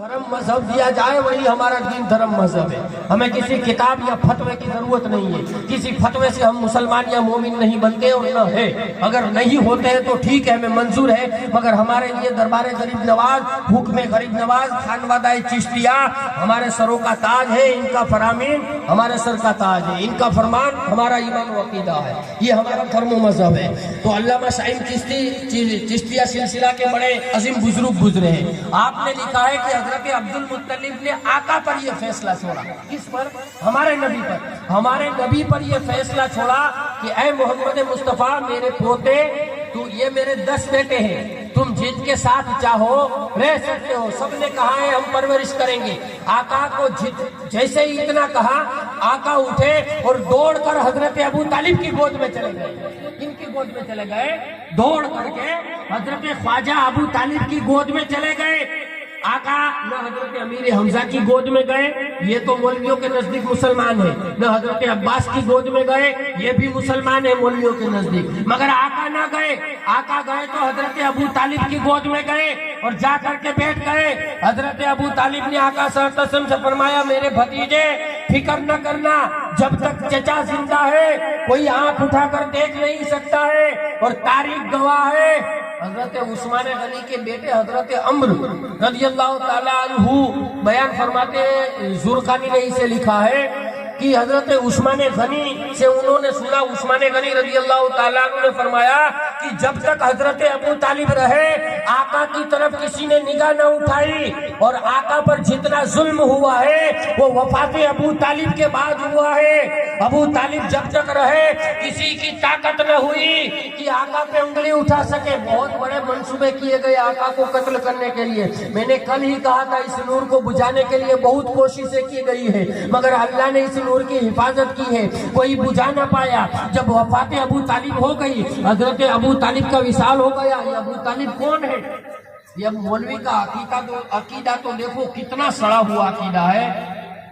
دھرم مذہب دیا جائے وہی ہمارا دین دھرم مذہب ہے. ہمیں کسی کتاب یا فتوے کی ضرورت نہیں ہے. کسی فتوے سے ہم مسلمان یا مومن نہیں بنتے اور نہ ہے. اگر نہیں ہوتے ہیں تو ٹھیک ہے, ہمیں منظور ہے, مگر ہمارے لیے دربار غریب نواز, حکم غریب نواز, خانوادہ چشتیہ ہمارے سروں کا تاج ہے. ان کا فرامین ہمارے سر کا تاج ہے. ان کا فرمان ہمارا ایمان و عقیدہ ہے. یہ ہمارا دھرم و مذہب ہے. تو علامہ شاہین چشتیہ سلسلہ کے بڑے عظیم بزرگ گزرے ہیں. آپ نے لکھا ہے کہ حضرت عبد المطلب نے آقا پر یہ فیصلہ چھوڑا. کس پر؟ ہمارے نبی پر. ہمارے نبی پر یہ فیصلہ چھوڑا کہ اے محمد مصطفیٰ, میرے پوتے, تو یہ میرے 10 بیٹے ہیں, تم جن کے ساتھ چاہو رہ سکتے ہو. سب نے کہا ہے ہم پرورش کریں گے. آقا کو جیسے ہی اتنا کہا, آقا اٹھے اور دوڑ کر حضرت ابو طالب کی گود میں چلے گئے. ان کی گود میں چلے گئے, دوڑ کر کے حضرت خواجہ ابو طالب کی گود میں چلے گئے. آقا نہ حضرت امیر حمزہ کی گود میں گئے, یہ تو مولویوں کے نزدیک مسلمان ہے. نہ حضرت عباس کی گود میں گئے, یہ بھی مسلمان ہے مولویوں کے نزدیک. مگر آقا نہ گئے. آقا گئے تو حضرت ابو طالب کی گود میں گئے اور جا کر کے بیٹھ گئے. حضرت ابو طالب نے آقا صلی اللہ علیہ وسلم سے فرمایا, میرے بھتیجے فکر نہ کرنا, جب تک چچا زندہ ہے کوئی آنکھ اٹھا کر دیکھ نہیں سکتا ہے, اور تاریخ گواہ ہے. حضرت عثمان غنی کے بیٹے حضرت عمرو رضی اللہ تعالیٰ عنہ بیان فرماتے ہیں, زرقانی نے اسے لکھا ہے کہ حضرت عثمان غنی سے انہوں نے سنا, عثمان غنی رضی اللہ تعالیٰ عنہ نے فرمایا کہ جب تک حضرت ابو طالب رہے آقا کی طرف کسی نے نگاہ نہ اٹھائی, اور آقا پر جتنا ظلم ہوا ہے وہ وفات ابو طالب کے بعد ہوا ہے. ابو طالب جب تک رہے کسی کی طاقت نہ ہوئی کہ آقا پہ انگلی اٹھا سکے. بہت بڑے منصوبے کیے گئے آقا کو قتل کرنے کے لیے. میں نے کل ہی کہا تھا اس نور کو بجھانے کے لیے بہت کوششیں کی گئی ہے, مگر اللہ نے اس نور کی حفاظت کی ہے, کوئی بجھا نہ پایا. جب وفات ابو طالب ہو گئی, حضرت ابو طالب کا وصال ہو گیا. یہ ابو طالب کون ہے؟ یہ مولوی کا عقیدہ تو دیکھو کتنا سڑا ہوا عقیدہ ہے.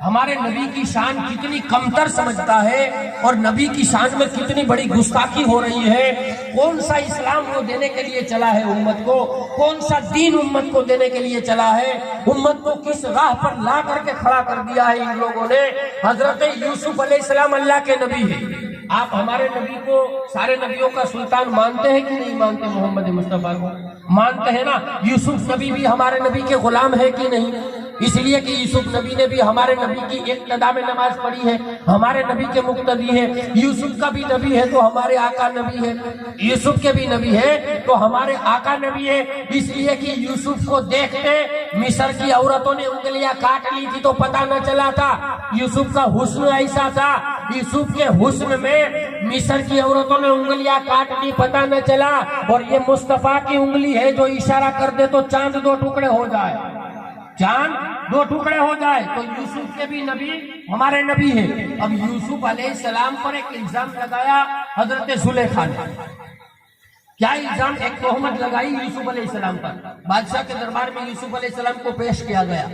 ہمارے نبی کی شان کتنی کمتر سمجھتا ہے, اور نبی کی شان میں کتنی بڑی گستاخی ہو رہی ہے. کون سا اسلام وہ دینے کے لیے چلا ہے امت کو, کون سا دین امت کو دینے کے لیے چلا ہے, امت کو کس راہ پر لا کر کے کھڑا کر دیا ہے ان لوگوں نے. حضرت یوسف علیہ السلام اللہ کے نبی ہے. آپ ہمارے نبی کو سارے نبیوں کا سلطان مانتے ہیں کہ نہیں مانتے؟ محمد مصطفیٰ کو مانتے ہیں نا. یوسف نبی بھی ہمارے نبی کے غلام ہے کہ نہیں؟ اس لیے کہ یوسف نبی نے بھی ہمارے نبی کی اقتدا میں نماز پڑھی ہے, ہمارے نبی کے مقتدی ہے. یوسف کا بھی نبی ہے تو ہمارے آقا نبی ہے, یوسف کے بھی نبی ہے تو ہمارے آقا نبی ہے. اس لیے کہ یوسف کو دیکھتے مصر کی عورتوں نے انگلیاں کاٹ لی تھی تو پتہ نہ چلا تھا. یوسف کا حسن ایسا تھا, یوسف کے حسن میں مصر کی عورتوں نے انگلیاں کاٹ لی, پتہ نہ چلا. اور یہ مصطفیٰ کی انگلی ہے جو اشارہ کر دے تو چاند 2 ٹکڑے ہو جائے, چاند 2 ٹکڑے ہو جائے. تو یوسف کے بھی نبی ہمارے نبی ہے. اب یوسف علیہ السلام پر ایک الزام لگایا حضرت زلیخا نے. کیا الزام؟ ایک تہمت لگائی یوسف علیہ السلام پر. بادشاہ کے دربار میں یوسف علیہ السلام کو پیش کیا گیا.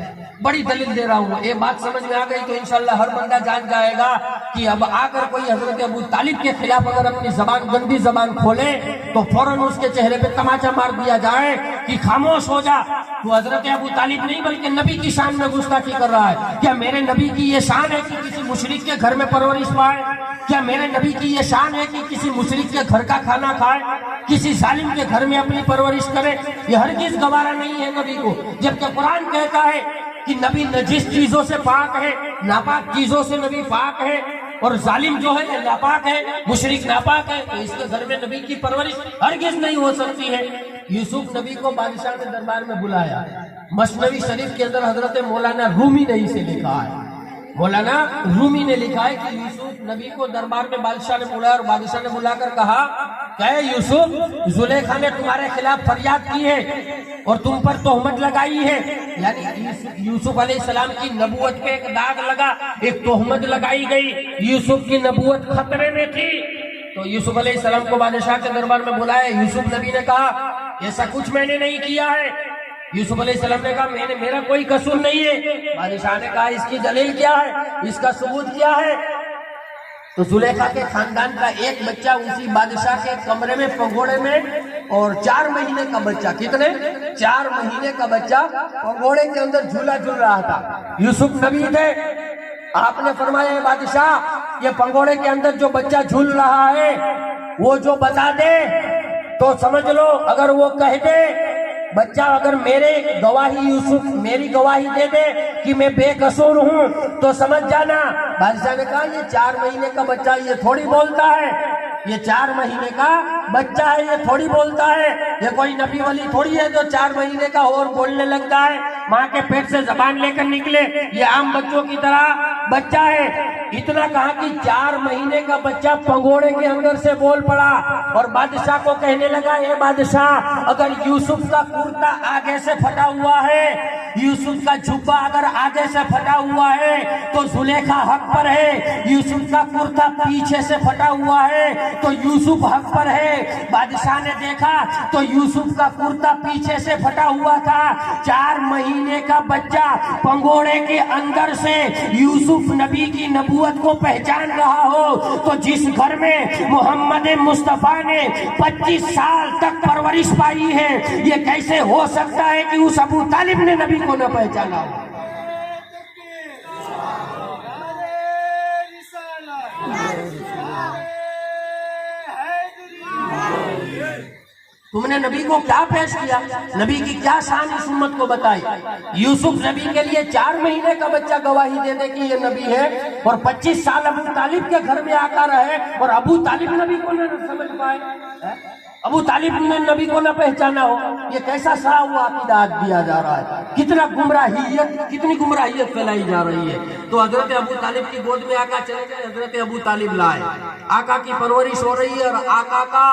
بڑی دلیل دے رہا ہوں, یہ بات سمجھ میں آ گئی تو انشاءاللہ ہر بندہ جان جائے گا کہ اب آ کر کوئی حضرت ابو طالب کے خلاف اگر اپنی زبان, گندی زبان کھولے تو فوراً اس کے چہرے پہ تماچا مار دیا جائے کہ خاموش ہو جا, تو حضرت ابو طالب نہیں بلکہ نبی کی شان میں گستاخی کر رہا ہے. کیا میرے نبی کی یہ شان ہے کہ کسی مشرک کے گھر میں پرورش پائے؟ کیا میرے نبی کی یہ شان ہے کہ کسی مشرک کے گھر کا کھانا کھائے, کسی ظالم کے گھر میں اپنی پرورش کرے؟ یہ ہرگز گوارا نہیں ہے نبی کو. جبکہ قرآن کہتا ہے کہ نبی نجس چیزوں سے پاک ہے, ناپاک چیزوں سے نبی پاک ہے, اور ظالم جو ہے یہ ناپاک ہے, مشرک ناپاک ہے, تو اس کے گھر میں نبی کی پرورش ہرگز نہیں ہو سکتی ہے. یوسف نبی کو بادشاہ کے دربار میں بلایا. مثنوی شریف کے اندر حضرت مولانا رومی نے اسے لکھا ہے. مولانا رومی نے لکھا ہے کہ یوسف نبی کو دربار میں بادشاہ نے بلایا, اور بادشاہ نے بلا کر کہا کہ اے یوسف, زلیخا نے تمہارے خلاف فریاد کی ہے اور تم پر تہمت لگائی ہے. یعنی یوسف علیہ السلام کی نبوت پہ ایک داغ لگا, ایک تہمت لگائی گئی, یوسف کی نبوت خطرے میں تھی. تو یوسف علیہ السلام کو بادشاہ کے دربار میں بلایا. یوسف نبی نے کہا ایسا کچھ میں نے نہیں کیا ہے. یوسف علیہ السلام نے کہا میرا کوئی قصور نہیں ہے. بادشاہ نے کہا اس کی دلیل کیا ہے, اس کا ثبوت کیا ہے؟ تو زلیخا کے خاندان کا ایک بچہ اسی بادشاہ کے کمرے میں پگوڑے میں، اور 4 مہینے کا بچہ، کتنے؟ 4 مہینے کا بچہ پگوڑے کے اندر جھولا جھول رہا تھا۔ یوسف نبی تھے، آپ نے فرمایا اے بادشاہ یہ پگوڑے کے اندر جو بچہ جھول رہا ہے وہ جو بتا دے تو سمجھ لو، اگر وہ کہہ دے بچہ، اگر میرے گواہی یوسف میری گواہی دے دے کہ میں بے قصور ہوں تو سمجھ جانا۔ بادشاہ نے کہا یہ 4 مہینے کا بچہ یہ تھوڑی بولتا ہے، یہ 4 مہینے کا بچہ ہے، یہ تھوڑی بولتا ہے، یہ کوئی نبی ولی تھوڑی ہے جو 4 مہینے کا اور بولنے لگتا ہے، ماں کے پیٹ سے زبان لے کر نکلے، یہ عام بچوں کی طرح بچہ ہے۔ اتنا کہا کہ 4 مہینے کا بچہ پگوڑے کے اندر سے بول پڑا، اور بادشاہ کو کہنے لگا اے بادشاہ اگر یوسف کا کرتا آگے سے پھٹا ہوا ہے، یوسف کا جھبا اگر آگے سے پھٹا ہوا ہے تو زلیخا حق پر ہے، یوسف کا کرتا پیچھے سے پھٹا ہوا ہے تو یوسف حق پر ہے۔ بادشاہ نے دیکھا تو یوسف کا کرتا پیچھے سے پھٹا ہوا تھا۔ 4 مہینے کا بچہ پگوڑے کے اندر سے یوسف نبی کی نبوت کو پہچان رہا ہو تو جس گھر میں محمد مصطفیٰ نے 25 سال تک پرورش پائی ہے، یہ کیسے ہو سکتا ہے کہ اس ابو طالب نے نبی کو نہ پہچانا ہو؟ تم نے نبی کو کیا پیش کیا، نبی کی کیا شان اس امت کو بتائی؟ یوسف نبی کے لیے 4 مہینے کا بچہ گواہی دے دے کہ یہ نبی ہے، اور 25 سال ابو طالب کے گھر میں آ کر رہے اور ابو طالب نبی کو نہ سمجھ پائے، ابو طالب نے نبی کو نہ پہچانا ہو، یہ کیسا سڑا ہوا عقیدہ دیا جا رہا ہے، کتنا گمراہیت، کتنی گمراہیت پھیلائی جا رہی ہے۔ تو حضرت ابو طالب کی گود میں آقا چلے گئے، حضرت ابو طالب لائے، آقا کی پرورش ہو رہی ہے، اور آقا کا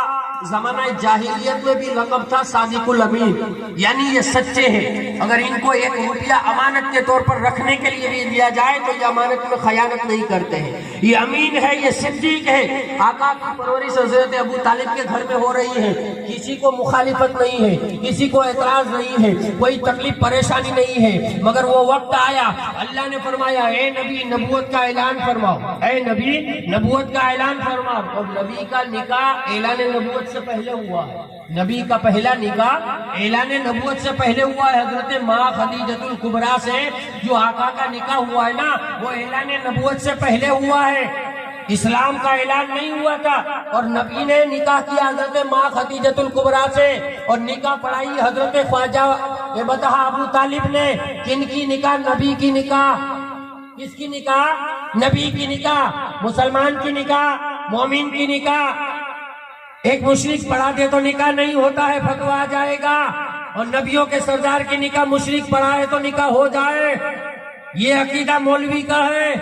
زمانہ جاہلیت میں بھی لقب تھا صادق الامین، یعنی یہ سچے ہیں، اگر ان کو 1 روپیہ امانت کے طور پر رکھنے کے لیے بھی دیا جائے تو یہ امانت میں خیانت نہیں کرتے ہیں، یہ امین ہے، یہ صدیق ہے۔ آقا کی پرورش حضرت ابو طالب کے گھر میں ہو رہی ہے، کسی کو مخالفت نہیں ہے، کسی کو اعتراض نہیں ہے، کوئی تکلیف پریشانی نہیں ہے، مگر وہ وقت آیا اللہ نے فرمایا اے نبی نبوت کا اعلان فرماؤ، اے نبی نبوت کا اعلان فرماؤ۔ اور نبی کا نکاح اعلان نبوت سے پہلے ہوا ہے، نبی کا پہلا نکاح اعلان نبوت سے پہلے ہوا ہے، حضرت ماں خدیجۃ الکبریٰ سے جو آقا کا نکاح ہوا ہے نا وہ اعلان نبوت سے پہلے ہوا ہے، اسلام کا اعلان نہیں ہوا تھا، اور نبی نے نکاح کیا حضرت ماں خدیجۃ الکبریٰ سے، اور نکاح پڑھائی حضرت خواجہ بطحہ ابو طالب نے۔ کن کی نکاح؟ نبی کی نکاح۔ کس کی نکاح؟ نبی کی نکاح، مسلمان کی نکاح، مومن کی نکاح۔ ایک مشرک پڑھا دے تو نکاح نہیں ہوتا ہے، فتویٰ آ جائے گا، اور نبیوں کے سردار کی نکاح مشرک پڑھائے تو نکاح ہو جائے، یہ عقیدہ مولوی کا ہے،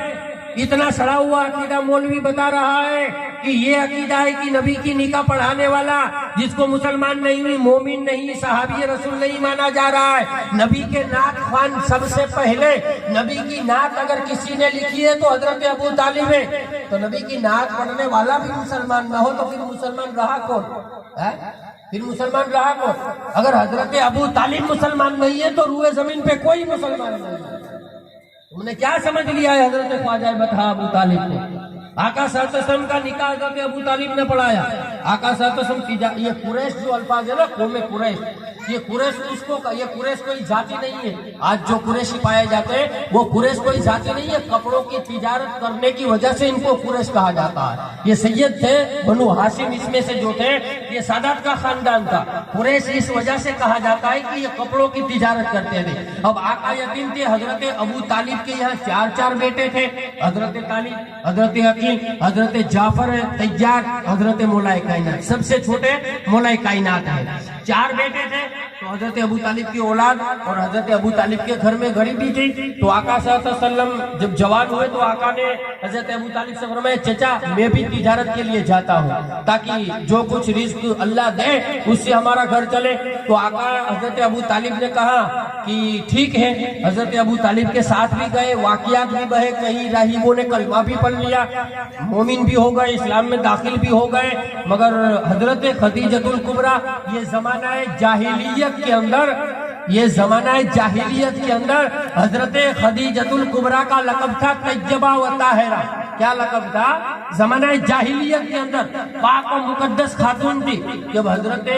اتنا سڑا ہوا عقیدہ مولوی بتا رہا ہے کہ یہ عقیدہ ہے کہ نبی کی نکاح پڑھانے والا جس کو مسلمان نہیں ہوئی، مومن نہیں، صحابی رسول نہیں مانا جا رہا ہے۔ نبی کے نعت خوان سب سے پہلے، نبی کی نعت اگر کسی نے لکھی ہے تو حضرت ابو طالب ہے، تو نبی کی نعت پڑھنے والا بھی مسلمان نہ ہو تو پھر مسلمان رہا کون؟ پھر مسلمان رہا کون؟ اگر حضرت ابو طالب مسلمان نہیں ہے تو روئے زمین پہ کوئی مسلمان نہیں ہے۔ تم نے کیا سمجھ لیا ہے حضرت خواجہ بطحہ ابو طالب کو؟ آقا صلی اللہ علیہ وسلم کا نکاح حضرت ابو طالب نے پڑھایا۔ آقا صلی اللہ علیہ وسلم کی یہ قریش جو الفاظ ہے نا، قوم قریش، یہ قریش اس کو، یہ قریش کوئی ذاتی نہیں ہے، آج جو قریشی پائے جاتے ہیں وہ قریش کوئی ذاتی نہیں ہے، کپڑوں کی تجارت کرنے کی وجہ سے ان کو قریش کہا جاتا ہے۔ یہ سید تھے بنو ہاشم، اس میں سے جو تھے یہ سادات کا خاندان تھا، قریش اس وجہ سے کہا جاتا ہے کہ یہ کپڑوں کی تجارت کرتے تھے۔ اب آقا یتیم تھے، حضرت ابو طالب کے یہاں 4 بیٹے تھے، حضرت طالب، حضرت عقیل، حضرت جعفر طیار، حضرت مولا کائنات، سب سے چھوٹے مولا کائنات ہیں۔ 4 بیٹے تھے، تو حضرت ابو طالب کی اولاد، اور حضرت ابو طالب کے گھر میں غریبی تھی، تو آقا صلی اللہ علیہ وسلم جب جوان ہوئے تو آقا نے حضرت ابو طالب سے فرمایا چچا میں بھی تجارت کے لیے جاتا ہوں تاکہ جو کچھ رزق اللہ دے اس سے ہمارا گھر چلے۔ تو آقا حضرت ابو طالب نے کہا کہ ٹھیک ہے، حضرت ابو طالب کے ساتھ بھی گئے، واقعات بھی بہے، کہیں راہبوں نے کلمہ بھی پڑھ لیا، مومن بھی ہو گئے، اسلام میں داخل بھی ہو گئے، مگر حضرت خدیجۃ الکبریٰ یہ زمانہ جاہلیت کے اندر، یہ زمانہ جاہلیت کے اندر حضرت خدیجۃ الکبریٰ کا لقب تھا طیبہ و طاہرہ۔ کیا لقب تھا؟ زمانہ جاہلیت کے اندر پاک و مقدس خاتون تھی. جب حضرت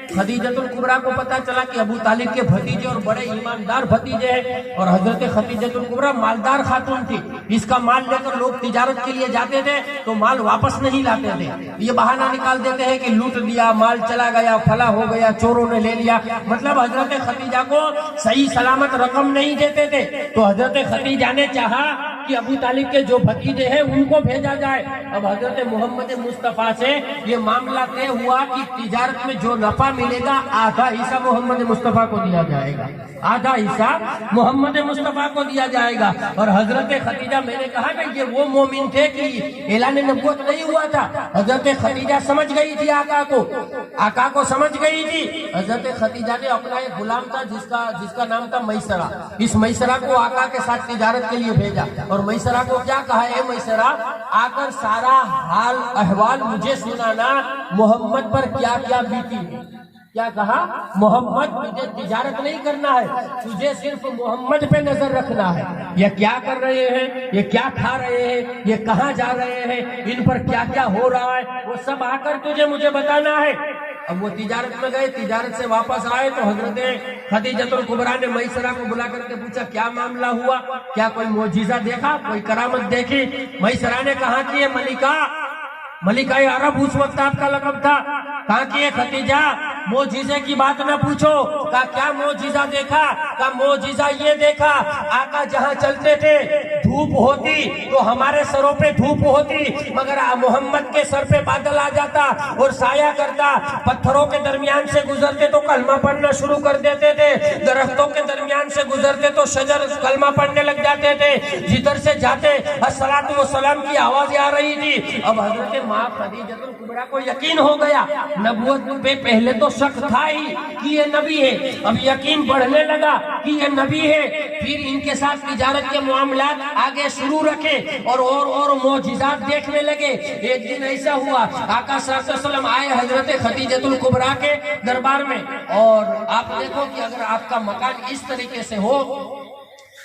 خدیجۃ الکبریٰ کو پتا چلا کہ ابو طالب کے بھتیجے اور بڑے ایماندار بھتیجے ہیں اور حضرت خدیجۃ الکبریٰ مالدار خاتون تھی, اس کا مال لے کر لوگ تجارت کے لیے جاتے تھے تو مال واپس نہیں لاتے تھے. یہ بہانہ نکال دیتے ہیں کہ لوٹ لیا, مال چلا گیا, فلاں ہو گیا, چوروں نے لے لیا. مطلب حضرت خدیجہ کو صحیح سلامت رقم نہیں دیتے تھے. تو حضرت خدیجہ نے چاہا کہ ابو طالب کے جو بھتیجے ہیں ان کو بھیجا جائے. اب حضرت محمد مصطفیٰ سے یہ معاملہ طے ہوا کہ تجارت میں جو نفع ملے گا آدھا حصہ محمد مصطفیٰ کو دیا جائے گا, آدھا حصہ محمد مصطفیٰ کو دیا جائے گا. اور حضرت خدیجہ, میں نے کہا کہ یہ وہ مومن تھے کہ اعلان نبوت نہیں ہوا تھا. حضرت خدیجہ سمجھ گئی تھی آقا کو سمجھ گئی تھی. حضرت خدیجہ نے اپنا ایک غلام تھا جس کا نام تھا میسرہ. اس میسرہ کو آقا کے ساتھ تجارت کے لیے بھیجا اور میسرہ کو کیا کہا, اے میسرہ آ کر سارا حال احوال مجھے سنانا, محمد پر کیا کیا بیتی ہے. کیا کہا, محمد تجھے تجارت نہیں کرنا ہے, تجھے صرف محمد پہ نظر رکھنا ہے. یہ کیا کر رہے ہیں, یہ کیا کھا رہے ہیں, یہ کہاں جا رہے ہیں, ان پر کیا کیا ہو رہا ہے, وہ سب آ کر تجھے مجھے بتانا ہے. اب وہ تجارت میں گئے, تجارت سے واپس آئے تو حضرت خدیجۃ الکبریٰ نے میسرہ کو بلا کر کے پوچھا کیا معاملہ ہوا, کیا کوئی معجزہ دیکھا, کوئی کرامت دیکھی. میسرہ نے کہا کہ یہ ملکہ عرب اس وقت آپ کا لقب تھا. کہا کہ خدیجہ معجزے کی بات نہ پوچھو. کہا کیا معجزہ دیکھا, کہا معجزہ یہ دیکھا آقا جہاں چلتے تھے دھوپ ہوتی تو ہمارے سروں پہ دھوپ ہوتی, مگر محمد کے سر پہ بادل آ جاتا اور سایہ کرتا. پتھروں کے درمیان سے گزرتے تو کلمہ پڑھنا شروع کر دیتے تھے, درختوں کے درمیان سے گزرتے تو شجر کلمہ پڑھنے لگ جاتے تھے, جدھر سے جاتے الصلاۃ والسلام کی آوازیں آ رہی تھی. اب حضرت ماں خدیجۃ الکبریٰ کو یقین ہو گیا. نبوت پہ پہلے تو شک تھا ہی کہ یہ نبی ہے, اب یقین بڑھنے لگا کہ یہ نبی ہے. پھر ان کے ساتھ تجارت کے معاملات آگے شروع رکھے اور معجزات دیکھنے لگے. ایک دن ایسا ہوا آقا صلی اللہ علیہ وسلم آئے حضرت خدیجۃ الکبریٰ کے دربار میں, اور آپ دیکھو کہ اگر آپ کا مکان اس طریقے سے ہو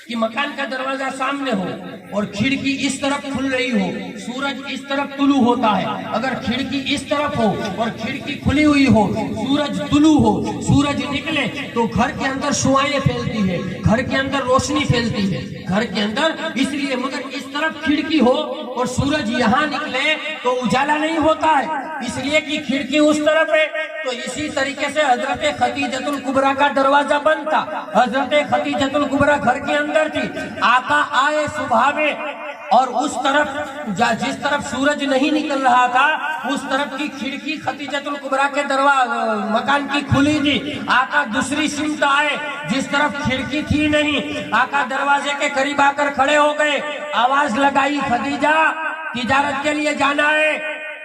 کہ مکان کا دروازہ سامنے ہو اور کھڑکی اس طرف کھل رہی ہو, سورج اس طرف طلوع ہوتا ہے. اگر کھڑکی اس طرف ہو اور کھڑکی کھلی ہوئی ہو, سورج طلوع ہو, سورج نکلے تو گھر کے اندر شعاعیں پھیلتی ہے, گھر کے اندر روشنی پھیلتی ہے, گھر کے اندر اس لیے. مگر اس طرف کھڑکی ہو اور سورج یہاں نکلے تو اجالا نہیں ہوتا ہے, اس لیے کہ کھڑکی اس طرف ہے. تو اسی طریقے سے حضرت خدیجۃ الکبریٰ کا دروازہ بند تھا. حضرت خدیجۃ الکبریٰ گھر کے اندر تھی. آقا آئے صبح میں اور اس طرف جس طرف سورج نہیں نکل رہا تھا اس طرف کی کھڑکی خدیجۃ الکبریٰ کے مکان کی کھلی تھی. آقا دوسری سمت آئے جس طرف کھڑکی تھی نہیں. آقا دروازے کے قریب آ کر کھڑے ہو گئے, آواز لگائی خدیجہ تجارت کے لیے جانا ہے.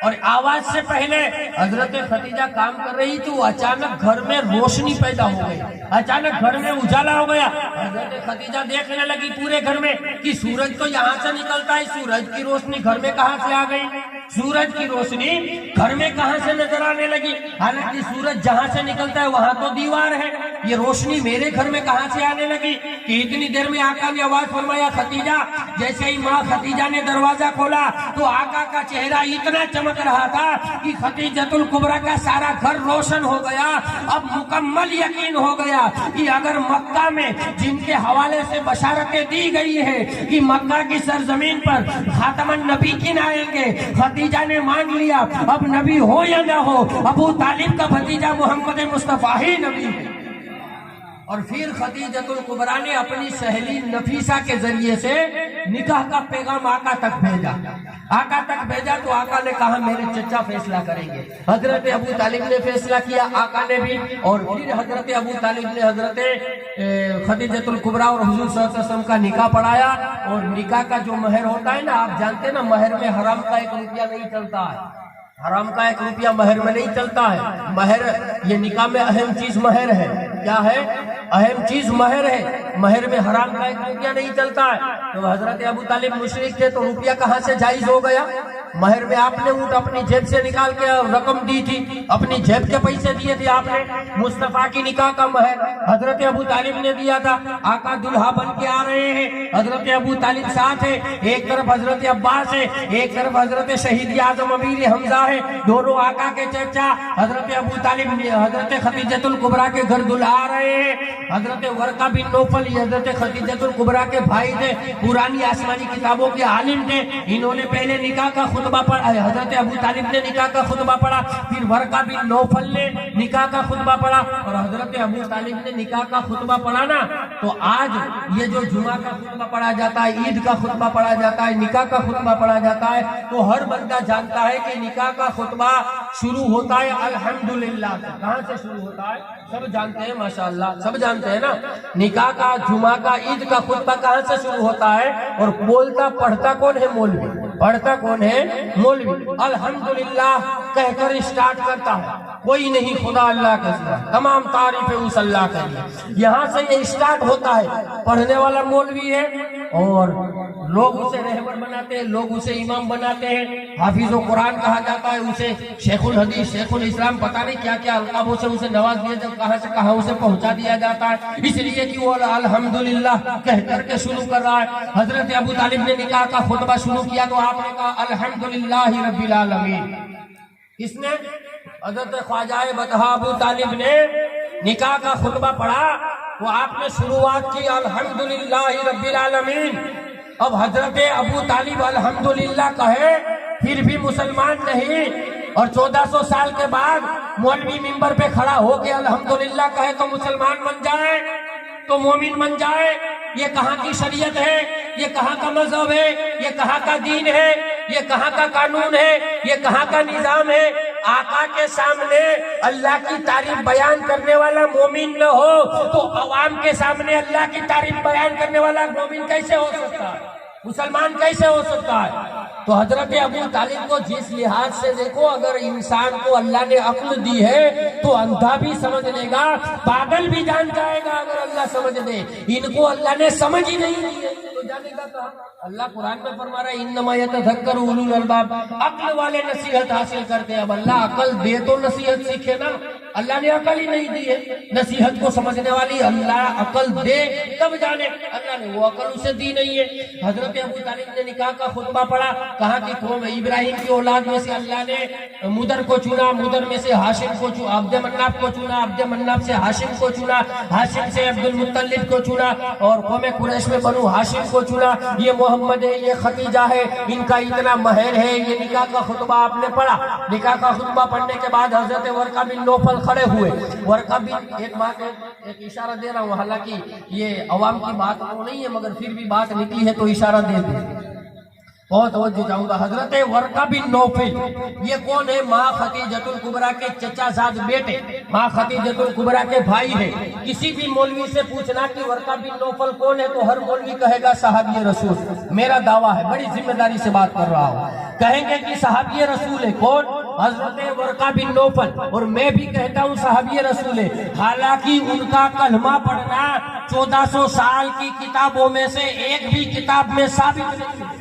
اور آواز سے پہلے حضرت خدیجہ کام کر رہی تھی, اچانک گھر میں روشنی پیدا ہو گئی, اچانک گھر میں اجالا ہو گیا. حضرت خدیجہ دیکھنے لگی پورے گھر میں کہ سورج تو یہاں سے نکلتا ہے, سورج کی روشنی گھر میں کہاں سے آ گئی, سورج کی روشنی گھر میں کہاں سے نظر آنے لگی. حالانکہ سورج جہاں سے نکلتا ہے وہاں تو دیوار ہے, یہ روشنی میرے گھر میں کہاں سے آنے لگی. کہ اتنی دیر میں آقا نے آواز فرمایا خدیجہ. جیسے ہی ماں خدیجہ نے دروازہ کھولا تو آقا کا چہرہ اتنا چمک رہا تھا کہ خدیجۃ الکبریٰ کا سارا گھر روشن ہو گیا. اب مکمل یقین ہو گیا کہ اگر مکہ میں جن کے حوالے سے بشارتیں دی گئی ہے کہ مکہ کی سرزمین پر خاتم النبیین آئیں گے, خدیجہ نے مان لیا. اب نبی ہو یا نہ ہو, ابو طالب کا بھتیجا محمد مصطفیٰ ہی نبی ہے. اور پھر خدیجۃ الکبریٰ نے اپنی سہیلی نفیسہ کے ذریعے سے نکاح کا پیغام آقا تک بھیجا. آقا تک بھیجا تو آقا نے کہا میرے چچا فیصلہ کریں گے. حضرت ابو طالب نے فیصلہ کیا, آقا نے بھی. اور پھر حضرت ابو طالب نے حضرت خدیجۃ الکبریٰ اور حضور صلی اللہ علیہ وسلم کا نکاح پڑھایا. اور نکاح کا جو مہر ہوتا ہے نا, آپ جانتے ہیں نا, مہر میں حرام کا 1 روپیہ نہیں چلتا ہے. حرام کا 1 روپیہ مہر میں نہیں چلتا ہے. مہر یہ نکاح میں اہم چیز مہر ہے. کیا ہے؟ اہم چیز مہر ہے، مہر میں حرام کا 1 روپیہ نہیں چلتا ہے۔ تو حضرت ابو طالب مشرک تھے تو روپیہ کہاں سے جائز ہو گیا؟ مہر میں آپ نے اونٹ اپنی جیب سے نکال کے رقم دی تھی، اپنی جیب کے پیسے دیے تھے آپ نے۔ مصطفیٰ کی نکاح کا مہر حضرت ابو طالب نے دیا تھا۔ آقا دلہا بن کے آ رہے ہیں، حضرت ابو طالب ساتھ ہے، ایک طرف حضرت عباس ہے، ایک طرف حضرت شہید اعظم امیر حمزہ ہے، دونوں آقا کے چچا۔ حضرت ابو طالب حضرت خدیجۃ الکبریٰ کے گھر دلہا آ رہے ہیں۔ حضرت ورقہ بن نوفل حضرت خدیجۃ الکبریٰ کے بھائی تھے، پرانی آسمانی کتابوں کے عالم تھے، انہوں نے پہلے نکاح کا خطبہ پڑھا، حضرت ابو طالب نے نکاح کا خطبہ پڑھا، پھر ورقہ بن نوفل نے نکاح کا خطبہ پڑھا، اور حضرت ابو طالب نے نکاح کا خطبہ پڑھا نا۔ تو آج یہ جو جمعہ کا خطبہ پڑھا جاتا ہے، عید کا خطبہ پڑھا جاتا ہے، نکاح کا خطبہ پڑھا جاتا ہے، تو ہر بندہ جانتا ہے کہ نکاح کا خطبہ شروع ہوتا ہے الحمدللہ سے۔ کہاں سے شروع ہوتا ہے؟ سب جانتے ہیں، ماشاءاللہ سب جانتے ہیں نا۔ نکاح کا، جمعہ کا، عید کا خطبہ کہاں سے شروع ہوتا ہے؟ اور بولتا پڑھتا کون ہے؟ مولوی۔ پڑھتا کون ہے؟ مولوی۔ الحمدللہ کہہ کر اسٹارٹ کرتا ہے، کوئی نہیں خدا اللہ کا سوا، تمام تعریفیں اس اللہ کے لیے۔ یہاں سے یہ اسٹارٹ ہوتا ہے، پڑھنے والا مولوی ہے، اور لوگ اسے رہبر بناتے ہیں، لوگ اسے امام بناتے ہیں، حافظ و قرآن کہا جاتا ہے اسے، شیخ الحدیث، شیخ الاسلام، پتہ نہیں کیا کیا القابوں سے اسے نواز دیا جب کہاں سے کہاں اسے پہنچا دیا جاتا ہے، اس لیے کہ وہ الحمدللہ کہہ کر کے شروع کر رہا ہے۔ حضرت ابو طالب نے نکاح کا خطبہ شروع کیا تو آپ نے کہا الحمدللہ رب العالمین۔ کس نے؟ حضرت خواجہ بطحہ ابو طالب نے نکاح کا خطبہ پڑھا تو آپ نے شروعات کی الحمدللہ رب العالمین۔ اب حضرت ابو طالب الحمدللہ کہے پھر بھی مسلمان نہیں، اور 1400 سال کے بعد مولوی منبر پہ کھڑا ہو کے الحمدللہ کہے تو مسلمان بن جائے، تو مومن بن جائے۔ یہ کہاں کی شریعت ہے؟ یہ کہاں کا مذہب ہے؟ یہ کہاں کا دین ہے؟ یہ کہاں کا قانون ہے؟ یہ کہاں کا نظام ہے؟ آقا کے سامنے اللہ کی تعریف بیان کرنے والا مومن نہ ہو تو عوام کے سامنے اللہ کی تعریف بیان کرنے والا مومن کیسے ہو سکتا ہے؟ مسلمان کیسے ہو سکتا ہے؟ تو حضرت ابو طالب کو جس لحاظ سے دیکھو، اگر انسان کو اللہ نے عقل دی ہے تو اندھا بھی سمجھ لے گا، پاگل بھی جان جائے گا اگر اللہ سمجھ دے۔ ان کو اللہ نے سمجھ ہی نہیں دی ہے تو جانے گا کہاں؟ اللہ قرآن میں فرما رہا ہے انما یتذکر اولو الالباب، عقل والے نصیحت حاصل کرتے ہیں۔ اب اللہ عقل دے تو نصیحت سیکھے نا، اللہ نے عقل ہی نہیں دی ہے نصیحت کو سمجھنے والی۔ اللہ عقل دے تب جانے، اللہ نے وہ عقل اسے دی نہیں ہے۔ حضرت ابو طالب نے نکاح کا خطبہ پڑھا، کہا کہ قوم ابراہیم کی اولاد میں سے اللہ نے مدر کو چنا، مدر میں سے ہاشم کو چنا، عبد مناف کو چنا، عبد مناف سے ہاشم کو چنا، ہاشم سے عبد المطلب کو چنا، اور قوم قریش میں بنو ہاشم کو چنا۔ یہ محمد ہے، یہ خدیجہ ہے، ان کا اتنا مہر ہے۔ یہ نکاح کا خطبہ آپ نے پڑھا۔ نکاح کا خطبہ پڑھنے کے بعد حضرت ورقہ بن نوفل کھڑے ہوئے۔ ورقہ بن، ایک بات ہے، ایک اشارہ دے رہا ہوں، حالانکہ یہ عوام کی بات وہ نہیں ہے مگر پھر بھی بات نکلی ہے تو اشارہ دے دیں، بہت توجہ چاہوں گا۔ حضرت ورقہ بن نوفل یہ کون ہے؟ ماں خدیجۃ الکبریٰ کے چچا زاد بیٹے، ماں خدیجۃ الکبریٰ کے بھائی ہیں۔ کسی بھی مولوی سے پوچھنا کہ ورقہ بن نوفل کون ہے تو ہر مولوی کہے گا صحابی رسول۔ میرا دعویٰ ہے، بڑی ذمہ داری سے بات کر رہا ہوں، کہیں گے کہ صحابی رسول ہے کون؟ حضرت ورقہ بن نوفل۔ اور میں بھی کہتا ہوں صحابی رسول ہے، حالانکہ ان کا کلمہ پڑھنا 1400 سال کی کتابوں میں سے ایک بھی کتاب میں ثابت نہیں ہے،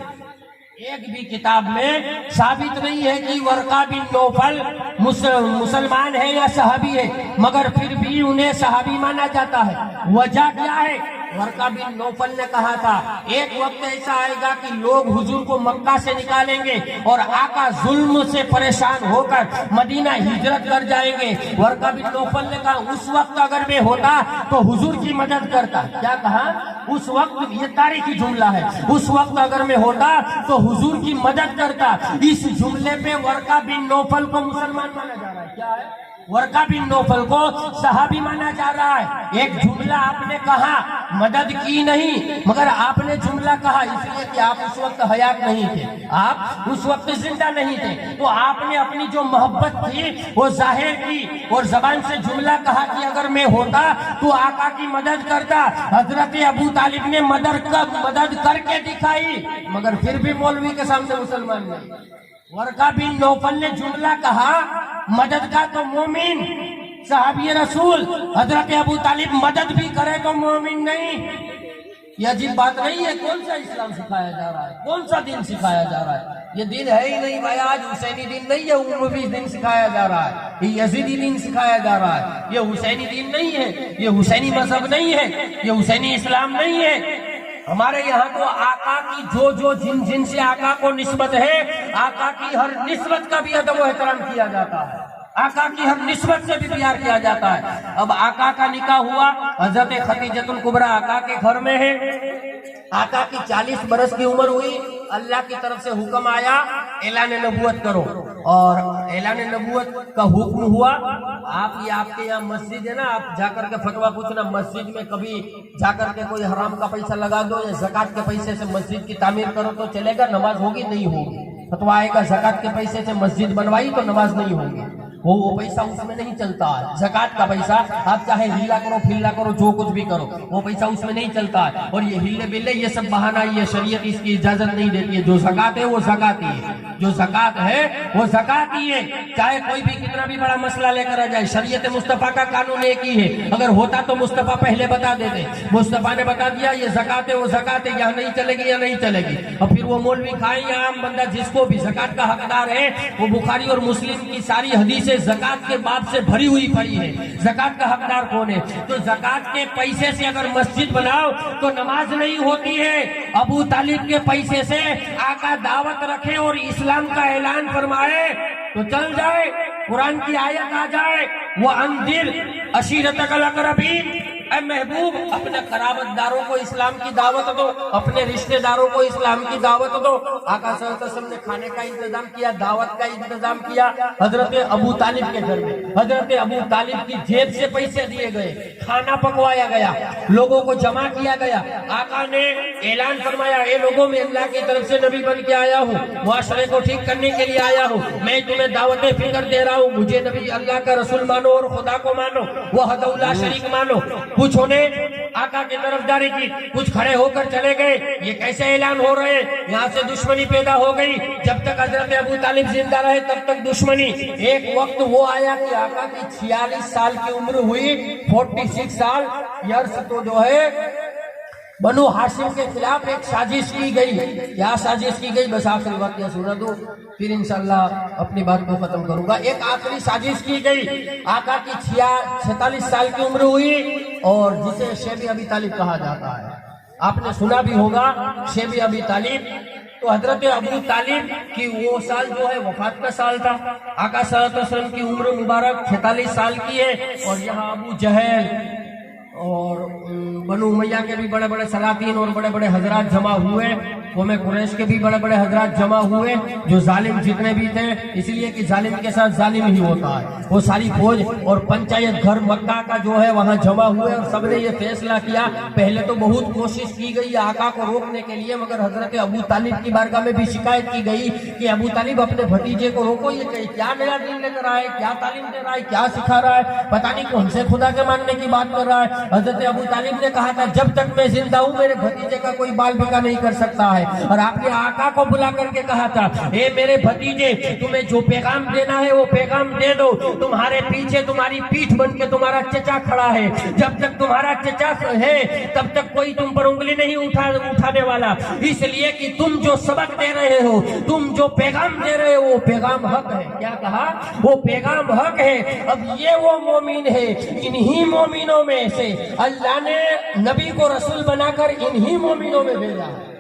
ایک بھی کتاب میں ثابت نہیں ہے کہ ورقہ بن نوفل مسلمان ہے یا صحابی ہے، مگر پھر بھی انہیں صحابی مانا جاتا ہے۔ وجہ کیا ہے؟ ورقہ بن نوفل نے کہا تھا ایک وقت ایسا آئے گا کہ لوگ حضور کو مکہ سے نکالیں گے اور آقا ظلم سے پریشان ہو کر مدینہ ہجرت کر جائیں گے۔ ورقہ بن نوفل نے کہا اس وقت اگر میں ہوتا تو حضور کی مدد کرتا۔ کیا کہا؟ اس وقت، یہ تاریخی جملہ ہے، اس وقت اگر میں ہوتا تو حضور کی مدد کرتا۔ اس جملے پہ ورقہ بن نوفل کو مسلمان مانا جا رہا ہے۔ کیا ہے؟ ورقہ بن نوفل کو صحابی مانا جا رہا ہے۔ ایک جملہ آپ نے کہا، مدد کی نہیں، مگر آپ نے جملہ کہا اس لیے کہ آپ اس وقت حیات نہیں تھے، آپ اس وقت زندہ نہیں تھے، تو آپ نے اپنی جو محبت تھی وہ ظاہر کی اور زبان سے جملہ کہا کہ اگر میں ہوتا تو آقا کی مدد کرتا۔ حضرت ابو طالب نے مدد کر کے دکھائی، مگر پھر بھی مولوی کے سامنے مسلمان نہیں۔ ورقہ بن نوفل نے جملہ کہا مدد کا تو مومن، صحابی رسول حضرت ابو طالب مدد بھی کرے تو مومن نہیں؟ یہ عجیب بات نہیں ہے؟ کون سا اسلام سکھایا جا رہا ہے؟ کون سا دین سکھایا جا رہا ہے؟ یہ دین ہے ہی نہیں بھائی. آج حسینی دین نہیں ہے، اموی دین سکھایا جا رہا ہے. یہ یزیدی دین سکھایا جا رہا ہے. یہ حسینی دین نہیں ہے، یہ حسینی مذہب نہیں ہے، یہ حسینی اسلام نہیں ہے. ہمارے یہاں تو آقا کی جو جن سے آقا کو نسبت ہے، آقا کی ہر نسبت کا بھی ادب و احترام کیا جاتا ہے، آقا کی ہر نسبت سے بھی پیار کیا جاتا ہے. اب آقا کا نکاح ہوا، حضرت خدیجۃ الکبریٰ آقا کے گھر میں ہے. آقا کی 40 برس کی عمر ہوئی، اللہ کی طرف سے حکم آیا اعلان نبوت کرو، اور اعلان نبوت کا حکم ہوا. آپ کے یہاں مسجد ہے نا، آپ جا کر کے فتویٰ پوچھنا، مسجد میں کبھی جا کر کے کوئی حرام کا پیسہ لگا دو یا زکات کے پیسے سے مسجد کی تعمیر کرو تو چلے گا، نماز ہوگی نہیں ہوگی؟ فتویٰ آئے گا زکات کے پیسے سے مسجد بنوائی تو نماز نہیں ہوگی. وہ پیسہ اس میں نہیں چلتا ہے. زکات کا پیسہ آپ چاہے ہلا کرو پھلا کرو جو کچھ بھی کرو، وہ پیسہ اس میں نہیں چلتا ہے. اور یہ ہلے بلے یہ سب بہانہ، یہ شریعت اس کی اجازت نہیں دیتی ہے. جو زکات ہے وہ زکات ہی ہے، جو زکات ہے وہ زکات ہی ہے. چاہے کوئی بھی کتنا بھی بڑا مسئلہ لے کر آ جائے، شریعت مصطفیٰ کا قانون ایک ہی ہے. اگر ہوتا تو مصطفیٰ پہلے بتا دیتے. مصطفیٰ نے بتا دیا یہ زکات ہے وہ زکات ہے، یہاں نہیں چلے گی یا نہیں چلے گی. اور پھر وہ مولوی کھائے یا عام بندہ جس کو بھی زکات کا حقدار ہے، وہ بخاری اور مسلم کی ساری حدیثیں زکات کے باب سے بھری ہوئی پڑی ہے. زکات کا حقدار کون ہے؟ تو زکات کے پیسے سے اگر مسجد بناؤ تو نماز نہیں ہوتی ہے. ابو طالب کے پیسے سے آقا دعوت رکھے اور اسلام کا اعلان فرمائے تو چل جائے. قرآن کی آیت آ جائے، وَأَنذِرْ عَشِيرَتَكَ الْأَقْرَبِينَ، اے محبوب اپنے قرابت داروں کو اسلام کی دعوت دو، اپنے رشتہ داروں کو اسلام کی دعوت دو. آقا صلی اللہ علیہ وسلم نے کھانے کا انتظام کیا، دعوت کا انتظام کیا. حضرت ابو طالب کے گھر میں حضرت ابو طالب کی جیب سے پیسے دیے گئے، کھانا پکوایا گیا، لوگوں کو جمع کیا گیا. آقا نے اعلان فرمایا، اے لوگوں میں اللہ کی طرف سے نبی بن کے آیا ہوں، معاشرے کو ٹھیک کرنے کے لیے آیا ہوں، میں تمہیں دعوت فکر دے رہا ہوں. مجھے نبی اللہ کا رسول مانو اور خدا کو مانو، وحدہ لا شریک مانو. کچھ نے آقا کی طرف داری کی، کچھ کھڑے ہو کر چلے گئے. یہ کیسے اعلان ہو رہے ہیں؟ یہاں سے دشمنی پیدا ہو گئی. جب تک حضرت ابو طالب زندہ رہے تب تک دشمنی. ایک وقت وہ آیا کہ آقا کی 46 سال کی عمر ہوئی، 46 سال. یرس تو جو ہے بنو ہاشم کے خلاف ایک سازش کی گئی. کیا سازش کی گئی؟ بس آخری واقعہ سنا دو پھر انشاءاللہ اپنی بات کو ختم کروں گا. ایک آخری سازش کی گئی. آقا کی 46 سال کی عمر ہوئی اور جسے شیب ابی طالب کہا جاتا ہے. آپ نے سنا بھی ہوگا شیب ابی طالب. تو حضرت ابو طالب کی وہ سال جو ہے وفات کا سال تھا. آقا صلی اللہ علیہ وسلم کی عمر مبارک 46 سال کی ہے. اور یہاں ابو جہل اور بنو امیہ کے بھی بڑے بڑے سلاطین اور بڑے بڑے حضرات جمع ہوئے. قوم قریش کے بھی بڑے بڑے حضرات جمع ہوئے، جو ظالم جتنے بھی تھے، اس لیے کہ ظالم کے ساتھ ظالم ہی ہوتا ہے. وہ ساری فوج اور پنچایت گھر مکہ کا جو ہے وہاں جمع ہوئے اور سب نے یہ فیصلہ کیا. پہلے تو بہت کوشش کی گئی آقا کو روکنے کے لیے، مگر حضرت ابو طالب کی بارگاہ میں بھی شکایت کی گئی کہ ابو طالب اپنے بھتیجے کو روکو. یہ کیا نیا دین لے کر آئے، کیا تعلیم دے رہا ہے، کیا سکھا رہا ہے، پتہ نہیں کون سے خدا کے ماننے کی بات کر رہا ہے. حضرت ابو طالب نے کہا تھا جب تک میں زندہ ہوں میرے بھتیجے کا کوئی بال بکا نہیں کر سکتا ہے. اور آپ نے آقا کو بلا کر کے کہا تھا، اے میرے بھتیجے تمہیں جو پیغام دینا ہے وہ پیغام دے دو. تمہارے پیچھے تمہاری پیٹھ بن کے تمہارا چچا کھڑا ہے. جب تک تمہارا چچا ہے تب تک کوئی تم پر انگلی نہیں اٹھانے والا. اس لیے کہ تم جو سبق دے رہے ہو، تم جو پیغام دے رہے ہو وہ پیغام حق ہے. کیا کہا؟ وہ پیغام حق ہے. اب یہ وہ مومن ہے، انہی مومنوں میں سے اللہ نے نبی کو رسول بنا کر انہی مومنوں میں بھیجا ہے.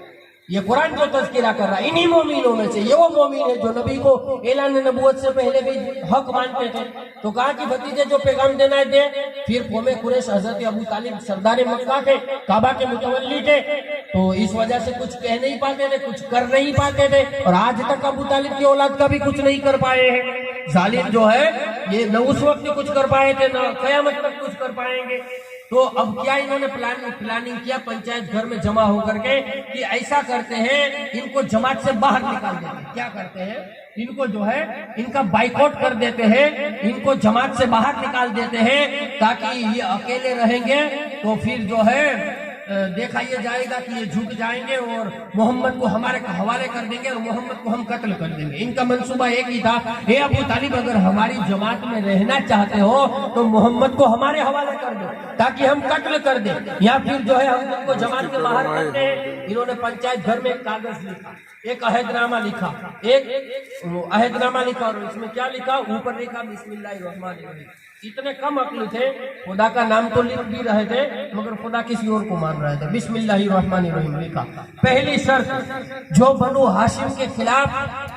یہ قرآن جو تذکرہ کر رہا ہے انہی مومنوں میں سے. یہ وہ مومن ہے جو نبی کو اعلان نبوت سے پہلے بھی حق مانتے تھے. تو کہا کہ بھتیجے جو پیغام دینا ہے دے. پھر قوم قریش حضرت ابو طالب سردار مکہ تھے، کعبہ کے متولی تھے، تو اس وجہ سے کچھ کہہ نہیں پاتے تھے، کچھ کر نہیں پاتے تھے. اور آج تک ابو طالب کی اولاد کا بھی کچھ نہیں کر پائے ہیں. ظالم جو ہے یہ نہ اس وقت کچھ کر پائے تھے نہ قیامت تک کچھ کر پائیں گے. تو اب کیا انہوں نے پلاننگ کیا پنچایت گھر میں جمع ہو کر کے کہ ایسا کرتے ہیں ان کو جماعت سے باہر نکال دیتے ہیں. کیا کرتے ہیں؟ ان کو جو ہے ان کا بائیکاٹ کر دیتے ہیں، ان کو جماعت سے باہر نکال دیتے ہیں تاکہ یہ اکیلے رہیں گے تو پھر جو ہے دیکھا یہ جائے گا کہ یہ جھک جائیں گے اور محمد کو ہمارے حوالے کر دیں گے اور محمد کو ہم قتل کر دیں گے۔ ان کا منصوبہ ایک ہی تھا، اے ابو طالب اگر ہماری جماعت میں رہنا چاہتے ہو تو محمد کو ہمارے حوالے کر دو تاکہ ہم قتل کر دیں، یا پھر جو ہے ہم ان کو جماعت کے باہر کرتے ہیں۔ انہوں نے پنچایت گھر میں ایک کاغذ لکھا، ایک عہد نامہ لکھا، ایک عہد نامہ لکھا، اور اس میں کیا لکھا؟ اوپر لکھا بسم اللہ الرحمن الرحیم۔ اتنے کم عقل تھے، خدا کا نام تو لکھ بھی رہے تھے مگر خدا کسی اور کو مان رہے تھے۔ بسم اللہ الرحمن الرحیم لکھا۔ پہلی شرط، جو بنو ہاشم کے خلاف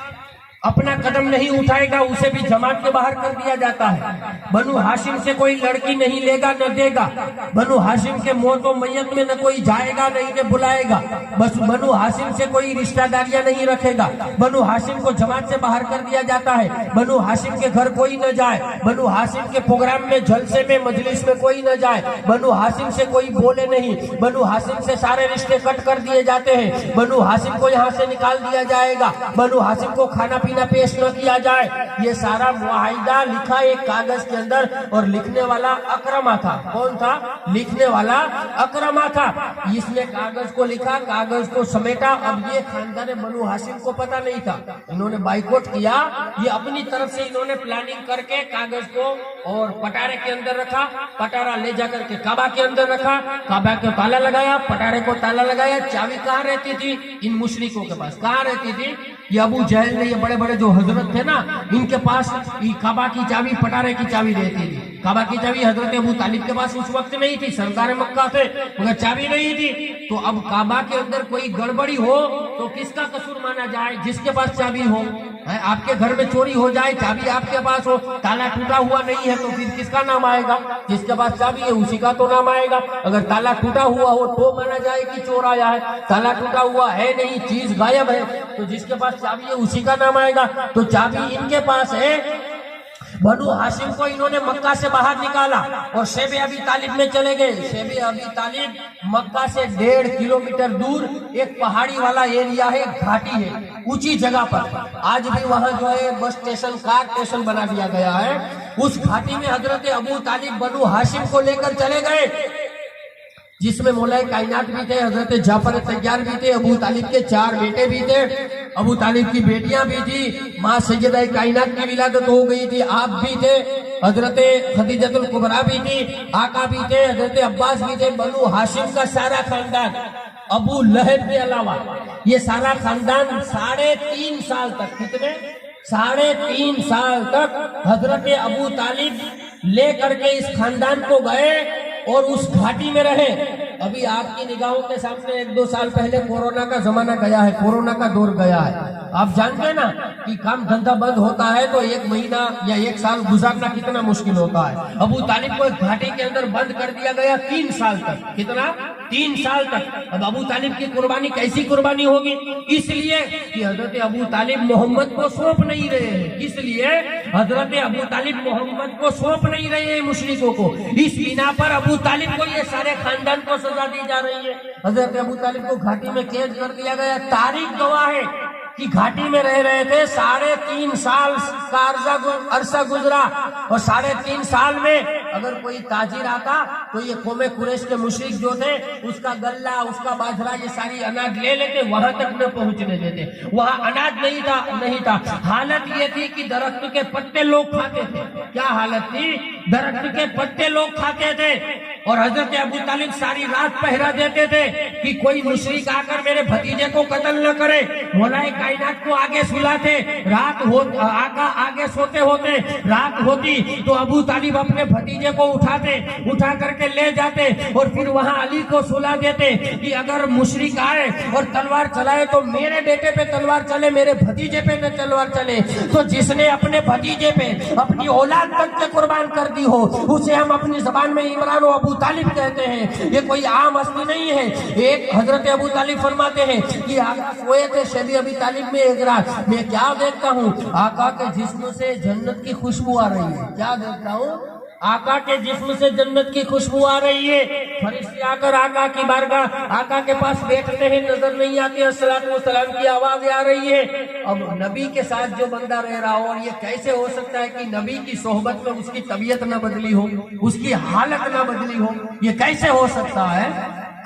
اپنا قدم نہیں اٹھائے گا اسے بھی جماعت کے باہر کر دیا جاتا ہے۔ بنو ہاشم سے کوئی لڑکی نہیں لے گا نہ دے گا، بنو ہاشم کے موت و میت میں نہ کوئی جائے گا نہ انہیں بلائے گا، بس بنو ہاشم سے کوئی رشتہ داریاں نہیں رکھے گا، بنو ہاشم کو جماعت سے باہر کر دیا جاتا ہے، بنو ہاشم کے گھر کوئی نہ جائے، بنو ہاشم کے پروگرام میں جلسے میں مجلس میں کوئی نہ جائے، بنو ہاشم سے کوئی بولے نہیں، بنو ہاشم سے سارے رشتے کٹ کر دیے جاتے ہیں، بنو ہاشم کو یہاں سے نکال دیا جائے گا، بنو ہاشم کو کھانا پینا پیش نہ کیا جائے۔ یہ سارا معاہدہ لکھا ایک کاغذ کے اندر، اور لکھنے والا اکرمہ تھا۔ کون تھا؟ لکھنے والا اکرمہ تھا۔ اس نے کاغذ کو لکھا، کاغذ کو سمیٹا۔ اب یہ خاندان بنو ہاشم کو پتہ نہیں تھا، انہوں نے بائیکاٹ کیا، یہ اپنی طرف سے انہوں نے پلاننگ کر کے کاغذ کو اور پٹارے کے اندر رکھا، پٹارا لے جا کر کے کعبہ کے اندر رکھا، کعبہ کو تالا لگایا، پٹارے کو تالا لگایا۔ چابی کہاں رہتی تھی؟ ان مشرکوں کے پاس۔ کہاں رہتی تھی؟ یہ ابو جہل نے، یہ بڑے بڑے جو حضرت تھے نا، ان کے پاس کعبہ کی چابی، پٹارے کی چابی رہتی تھی۔ کعبہ کی چابی حضرت ابو طالب کے پاس اس وقت نہیں تھی، سردار مکہ تھے مگر چابی نہیں تھی۔ تو اب کعبہ کے اندر کوئی گڑبڑی ہو تو کس کا قصور مانا جائے؟ جس کے پاس چابی ہو۔ آپ کے گھر میں چوری ہو جائے، چابی آپ کے پاس ہو، تالا ٹوٹا ہوا نہیں ہے تو پھر کس کا نام آئے گا؟ جس کے پاس چابی ہے اسی کا تو نام آئے گا۔ اگر تالا ٹوٹا ہوا ہو تو مانا جائے کہ چور آیا ہے، تالا ٹوٹا ہوا ہے نہیں، چیز غائب ہے، تو جس کے پاس چابی ہے اسی کا نام آئے گا۔ تو چابی ان کے پاس ہے۔ بنو ہاشم کو انہوں نے مکہ سے باہر نکالا اور شیب ابی طالب میں چلے گئے۔ شیب ابی طالب مکہ سے 1.5 کلومیٹر دور ایک پہاڑی والا ایریا ہے، گھاٹی ہے، اونچی جگہ پر۔ آج بھی وہاں جو ہے بس اسٹیشن، کار اسٹیشن بنا دیا گیا ہے۔ اس گھاٹی میں حضرت ابو طالب بنو ہاشم کو لے کر چلے گئے، جس میں مولا کائنات بھی تھے، حضرت جعفر طیار بھی تھے، ابو طالب کے 4 بیٹے بھی تھے، ابو طالب کی بیٹیاں بھی تھی، ماں سیدہ کائنات کی ولادت ہو گئی تھی، آپ بھی تھے، حضرت خدیجۃ الکبریٰ بھی تھی، آقا بھی تھے، حضرت عباس بھی تھے۔ بنو ہاشم کا سارا خاندان، ابو لہب کے علاوہ یہ سارا خاندان 3.5 سال تک، کتنے؟ 3.5 سال تک حضرت ابو طالب لے کر کے اس خاندان کو گئے اور اس گھاٹی میں رہے۔ ابھی آپ کی نگاہوں کے سامنے 1-2 سال پہلے کورونا کا زمانہ گیا ہے، کورونا کا دور گیا ہے۔ آپ جانتے ہیں نا کہ کام دھندا بند ہوتا ہے تو 1 مہینہ یا 1 سال گزارنا کتنا مشکل ہوتا ہے۔ ابو طالب کو ایک گھاٹی کے اندر بند کر دیا گیا 3 سال تک۔ کتنا؟ 3 سال تک۔ اب ابو طالب کی قربانی کیسی قربانی ہوگی؟ اس لیے کہ حضرت ابو طالب محمد کو سونپ نہیں رہے ہیں، اس لیے حضرت ابو طالب محمد کو سونپ نہیں رہے ہیں مشرکوں کو۔ اس بنا پر ابو طالب کو یہ سارے خاندان کو سزا دی جا رہی ہے۔ حضرت ابو طالب کو گھاٹی میں قید کر دیا گیا۔ تاریخ گواہ ہے کہ گھاٹی میں رہ رہے تھے، 3.5 سال کا عرصہ گزرا، اور 3.5 سال میں اگر کوئی تاجر آتا تو یہ قوم قریش کے مشرک جو تھے اس کا غلہ، اس کا باجرہ، یہ ساری اناج لے لیتے، وہاں تک نہ پہنچنے دیتے۔ وہاں اناج نہیں تھا۔ حالت یہ تھی کہ درخت کے پتے لوگ کھاتے تھے۔ کیا حالت تھی؟ درخت کے پتے لوگ کھاتے تھے، اور حضرت ابو طالب ساری رات پہرا دیتے تھے کہ کوئی مشرک آ کر میرے بھتیجے کو قتل نہ کرے۔ مولا کائنات کو آگے سلاتے، آقا آگے سوتے ہوتے، رات ہوتی تو ابو طالب اپنے بھتیجے کو اٹھا کر کے لے جاتے، اور پھر وہاں علی کو سلا دیتے کہ اگر مشرک آئے اور تلوار چلائے تو میرے بیٹے پہ تلوار چلے، میرے بھتیجے پہ نہ تلوار چلے۔ تو جس نے اپنے بھتیجے پہ اپنی اولاد تک کے قربان کر دی ہو اسے ہم اپنی زبان میں عمران و ابو طالب کہتے ہیں۔ یہ کوئی عام ہستی نہیں ہے۔ ایک حضرت ابو طالب فرماتے ہیں کہ آقا سوئے تھے شیب ابی طالب میں ایک رات، میں کیا دیکھتا ہوں؟ آقا کے جسم سے جنت کی خوشبو آ رہی ہے۔ کیا دیکھتا ہوں؟ آقا کے جسم سے جنت کی خوشبو آ رہی ہے۔ فرشتے آ کر آقا کی بارگاہ، آقا کے پاس بیٹھتے ہیں، نظر نہیں آتی، الصلوۃ والسلام کی آوازیں آ رہی ہے۔ اب نبی کے ساتھ جو بندہ رہ رہا ہو، اور یہ کیسے ہو سکتا ہے کہ نبی کی صحبت میں اس کی طبیعت نہ بدلی ہو، اس کی حالت نہ بدلی ہو؟ یہ کیسے ہو سکتا ہے؟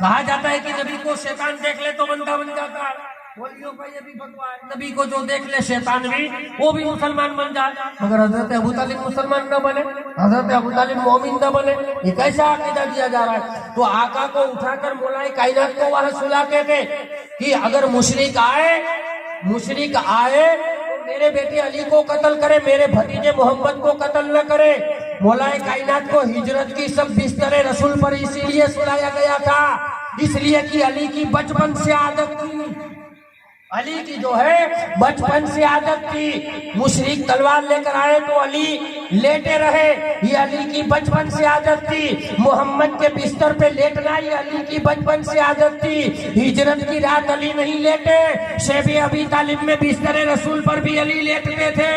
کہا جاتا ہے کہ نبی کو شیطان دیکھ لے تو بندہ بن جاتا ہے، ولیوں کا یہ بھی فتویٰ ہے نبی کو جو دیکھ لے شیطان بھی وہ بھی مسلمان بن جائے، مگر حضرت ابو طالب مسلمان نہ بنے، حضرت ابو طالب مومن نہ بنے، یہ کیسا عقیدہ دیا جا رہا ہے؟ تو آقا کو اٹھا کر مولا کائنات کو وہاں سلاتے تھے کہ اگر مشرک آئے تو میرے بیٹے علی کو قتل کرے، میرے بھتیجے محمد کو قتل نہ کرے۔ مولا کائنات کو ہجرت کی سب بستر رسول پر اسی لیے سلایا گیا تھا، اس لیے کہ علی کی بچپن سے عادت تھی، علی کی جو ہے بچپن سے عادت تھی، مشرک تلوار لے کر آئے تو علی لیٹے رہے، یہ علی کی بچپن سے عادت تھی، محمد کے بستر پہ لیٹنا یہ علی کی بچپن سے عادت تھی، ہجرت کی رات علی نہیں لیٹے، شیب ابی طالب میں بستر رسول پر بھی علی لیٹتے تھے،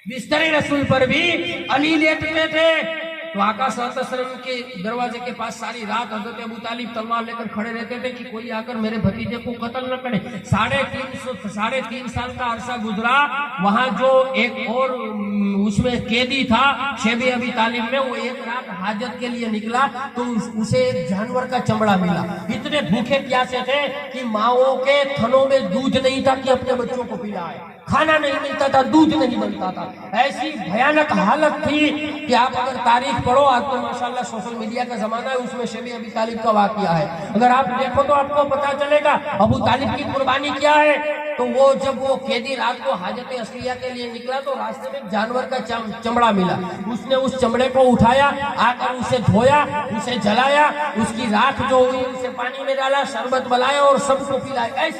بستر رسول پر بھی علی لیٹتے تھے۔ تو آقا صلی اللہ علیہ وسلم کے دروازے کے پاس ساری رات حضرت ابو طالب تلوار لے کر کھڑے رہتے تھے کہ کوئی آ کر میرے بھتیجے کو قتل نہ کرے۔ 3.5 سال کا عرصہ گزرا، وہاں جو ایک اور اس میں قیدی تھا شیب ابی طالب میں، وہ ایک رات حاجت کے لیے نکلا تو اسے ایک جانور کا چمڑا ملا، اتنے بھوکے پیاسے تھے کہ ماؤں کے تھنوں میں دودھ نہیں تھا کہ اپنے بچوں کو پلائے، کھانا نہیں ملتا تھا، دودھ نہیں بنتا تھا، ایسی بھیانک حالت تھی کہ آپ اگر تاریخ پڑھو، آج تو ماشاءاللہ سوشل میڈیا کا زمانہ ہے، اس میں شیب ابی طالب کا واقعہ ہے، اگر آپ دیکھو تو آپ کو پتا چلے گا ابو طالب کی قربانی کیا ہے۔ تو وہ جب وہ قیدی رات کو حاجت اصلیہ کے لیے نکلا تو راستے میں جانور کا چمڑا ملا، اس نے اس چمڑے کو اٹھایا، آ کر اسے دھویا، اسے جلایا، اس کی راکھ جو ہوئی اسے پانی میں ڈالا، شربت بلایا اور سب کو پلایا۔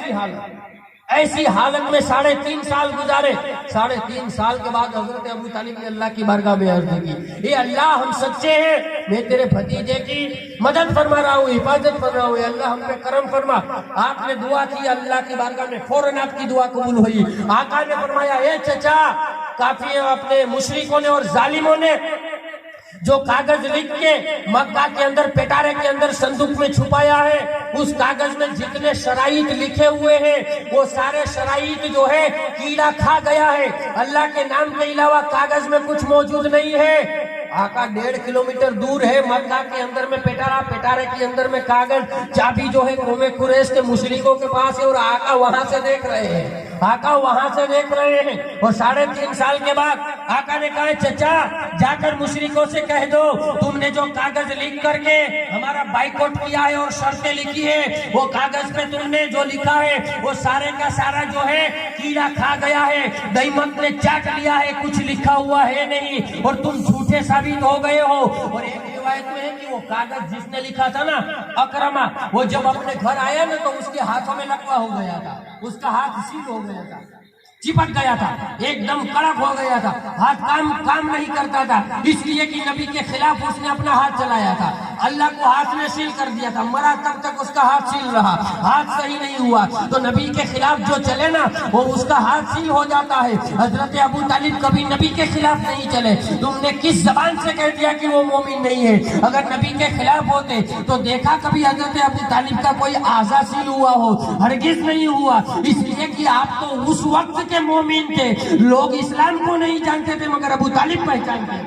ایسی حالت میں 3.5 سال گزارے۔ 3.5 سال کے بعد حضرت ابو طالب نے اللہ کی بارگاہ میں عرض کی، اے اللہ ہم سچے ہیں، میں تیرے بھتیجے کی مدد فرما رہا ہوں، حفاظت فرما رہا ہوں، اے اللہ ہم پہ کرم فرما۔ آپ نے دعا کی اللہ کی بارگاہ میں، فوراً آپ کی دعا قبول ہوئی۔ آقا نے فرمایا، اے چچا، کافی ہے اپنے مشرکوں نے اور ظالموں نے جو کاغذ لکھ کے مکہ کے اندر پٹارے کے اندر صندوق میں چھپایا ہے، اس کاغذ میں جتنے شرائط لکھے ہوئے ہیں وہ سارے شرائط جو ہے کیڑا کھا گیا ہے، اللہ کے نام کے علاوہ کاغذ میں کچھ موجود نہیں ہے۔ آقا 1.5 کلومیٹر دور ہے، مکہ کے اندر میں پٹارے کے اندر میں کاغذ، چابی جو ہے قوم قریش کے مشرکوں کے پاس ہے، اور آقا وہاں سے دیکھ رہے ہیں، اور 3.5 سال کے بعد آقا نے کہا، چچا جا کر مشرکوں سے کہہ دو تم نے جو کاغذ لکھ کر کے ہمارا بائیکاٹ کیا ہے اور شرطیں لکھی ہے، وہ کاغذ پہ تم نے جو لکھا ہے وہ سارے کا سارا جو ہے کیڑا کھا گیا ہے، دیمک نے چاٹ لیا ہے، کچھ لکھا ہوا ہے نہیں، اور تم جھوٹے ثابت ہو گئے ہو۔ اور ایک روایت میں ہے کہ وہ کاغذ جس نے لکھا تھا نا، اکرما، وہ جب اپنے گھر آیا نا تو اس کے ہاتھوں میں لکوا ہو گیا تھا، اس کا ہاتھ سیل ہو گیا تھا، چپک گیا تھا، ایک دم کڑک ہو گیا تھا، ہاتھ کام نہیں کرتا تھا، اس لیے کہ نبی کے خلاف اس نے اپنا ہاتھ چلایا تھا، اللہ کو ہاتھ نے سیل کر دیا تھا، مرا تب تک اس کا ہاتھ سیل رہا، ہاتھ صحیح نہیں ہوا تو نبی کے خلاف جو چلے نا وہ اس کا ہاتھ سیل ہو جاتا ہے۔ حضرت ابو طالب کبھی نبی کے خلاف نہیں چلے، تم نے کس زبان سے کہہ دیا کہ وہ مومن نہیں ہے؟ اگر نبی کے خلاف ہوتے تو دیکھا کبھی حضرت ابو طالب کا کوئی اعضا سیل ہوا ہو؟ ہرگز نہیں ہوا، اس لیے کہ آپ تو اس وقت کے مومن تھے، لوگ اسلام کو نہیں جانتے تھے مگر ابو طالب پہچانتے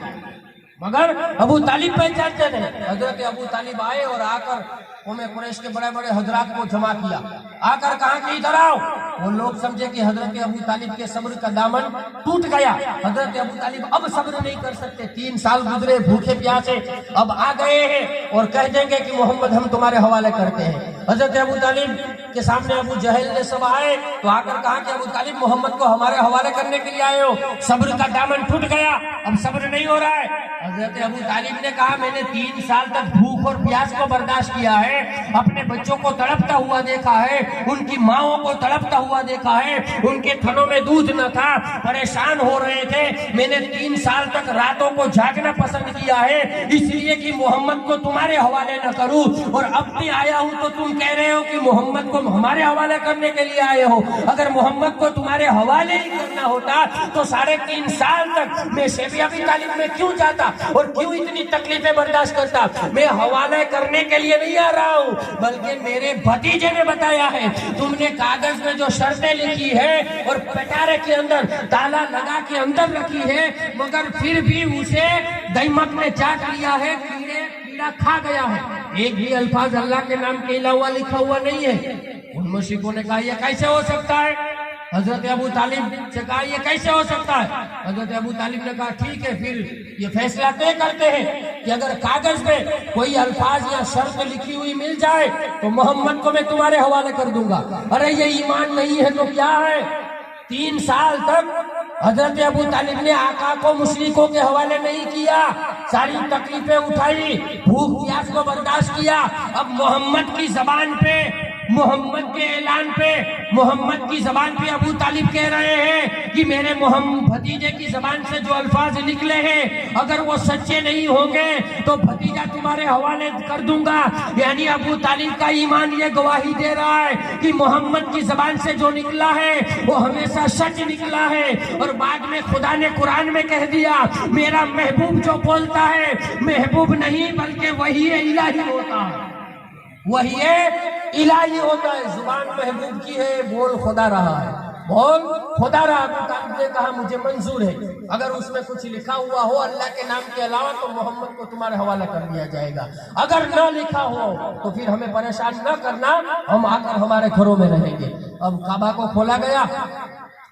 تھے، حضرت ابو طالب آئے اور آ کر قوم قریش کے بڑے بڑے حضرات کو جمع کیا، آ کر کہا کہ ادھر آؤ۔ وہ لوگ سمجھے کہ حضرت ابو طالب کے صبر کا دامن ٹوٹ گیا، حضرت ابو طالب اب صبر نہیں کر سکتے، 3 سال گزرے بھوکے پیاسے، اب آ گئے ہیں اور کہہ دیں گے کہ محمد ہم تمہارے حوالے کرتے ہیں۔ حضرت ابو طالب کے سامنے ابو جہل نے سب آئے تو آ کر کہا کہ ابو طالب محمد کو ہمارے حوالے کرنے کے لیے آئے ہو، صبر کا دامن ٹوٹ گیا، اب صبر نہیں ہو رہا ہے۔ حضرت ابو طالب نے کہا، میں نے 3 سال تک بھوک اور پیاس کو برداشت کیا ہے، اپنے بچوں کو تڑپتا ہوا دیکھا ہے، ان کی ماؤں کو تڑپتا ہوا دیکھا ہے، ان کے تھنوں میں دودھ نہ تھا، پریشان ہو رہے تھے، میں نے 3 سال تک راتوں کو جاگنا پسند کیا ہے، اس لیے کہ محمد کو تمہارے حوالے نہ کروں، اور اب بھی آیا ہوں تو تم کہہ رہے ہو کہ محمد کو ہمارے حوالے کرنے کے لیے آئے ہو۔ اگر محمد کو تمہارے حوالے ہی کرنا ہوتا تو 3.5 سال تک میں شیب ابی طالب میں کیوں جاتا اور کیوں اتنی تکلیفیں برداشت کرتا؟ میں حوالے کرنے کے لیے نہیں آ رہا ہوں، بلکہ میرے بھتیجے نے بتایا ہے، تم نے کاغذ میں جو شرطیں لکھی ہے اور پٹارے کے اندر تالا لگا کے اندر رکھی ہے، مگر پھر بھی اسے دیمک نے چاٹ لیا ہے، کیڑا کھا گیا ہے۔ ایک بھی الفاظ اللہ کے نام کے علاوہ لکھا ہوا نہیں ہے۔ ان مشرکوں نے کہا یہ کیسے ہو سکتا ہے؟ حضرت ابو طالب سے کہا یہ کیسے ہو سکتا ہے؟ حضرت ابو طالب نے کہا ٹھیک ہے، پھر یہ فیصلہ طے کرتے ہیں کہ اگر کاغذ میں کوئی الفاظ یا شرط لکھی ہوئی مل جائے تو محمد کو میں تمہارے حوالے کر دوں گا۔ ارے یہ ایمان نہیں ہے تو کیا ہے؟ 3 سال تک حضرت ابو طالب نے آقا کو مشرکوں کے حوالے نہیں کیا، ساری تکلیفیں اٹھائی، بھوک پیاس کو برداشت کیا۔ اب محمد کی زبان پہ، محمد کے اعلان پہ، محمد کی زبان پہ ابو طالب کہہ رہے ہیں کہ میرے محمد بھتیجے کی زبان سے جو الفاظ نکلے ہیں اگر وہ سچے نہیں ہوں گے تو بھتیجا تمہارے حوالے کر دوں گا۔ یعنی ابو طالب کا ایمان یہ گواہی دے رہا ہے کہ محمد کی زبان سے جو نکلا ہے وہ ہمیشہ سچ نکلا ہے۔ اور بعد میں خدا نے قرآن میں کہہ دیا میرا محبوب جو بولتا ہے محبوب نہیں بلکہ وحی الہی ہوتا ہے، وہی الہی ہوتا ہے۔ زبان محبوب کی ہے، بول خدا رہا ہے، بول خدا رہا۔ ابو طالب نے کہا مجھے منظور ہے، اگر اس میں کچھ لکھا ہوا ہو اللہ کے نام کے علاوہ تو محمد کو تمہارے حوالہ کر دیا جائے گا، اگر نہ لکھا ہو تو پھر ہمیں پریشان نہ کرنا، ہم آ کر ہمارے گھروں میں رہیں گے۔ اب کعبہ کو کھولا گیا،